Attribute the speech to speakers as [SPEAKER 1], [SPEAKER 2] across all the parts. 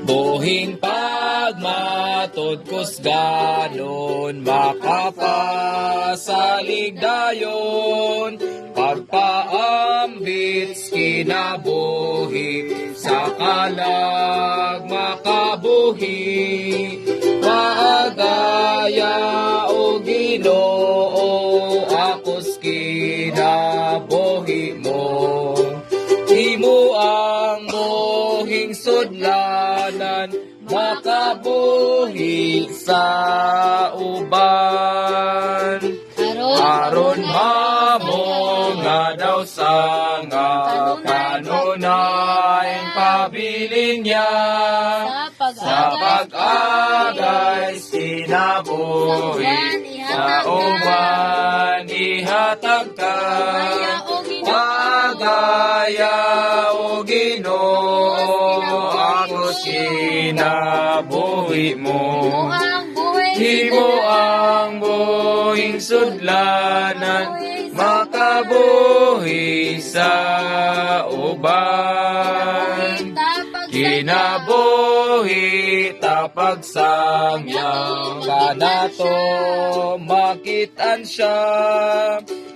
[SPEAKER 1] Buhin pagmatod kusganon, makapasalig dayon, pagpaambits kinabuhi, sa kalag makabuhi. Paagaya o Ginoo, akos kinabuhi mo. Imo ang buhing sudlanan, makabuhi sa uban. Aron mamo nga daw sanga, kanunay pabilin niya. Sa pag-agay sinabuhi, sa uban ihatag ka. Pagaya o Ginoo, ako sinabuhi mo. Imo ang buhing sudlanan, makabuhi sa uban. Kinabuhi tapag sangyang kanato, makitaan siya.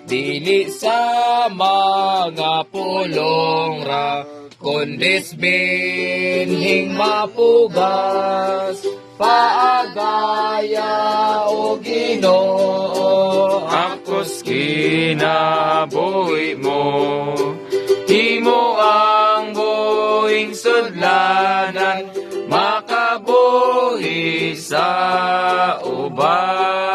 [SPEAKER 1] Dili sa mga pulong ra, kundis binhing mapugas. Paagaya o Ginoo, akos kinabuhi mo. Imo ang buhing sudlanan, makabuhi sa uban.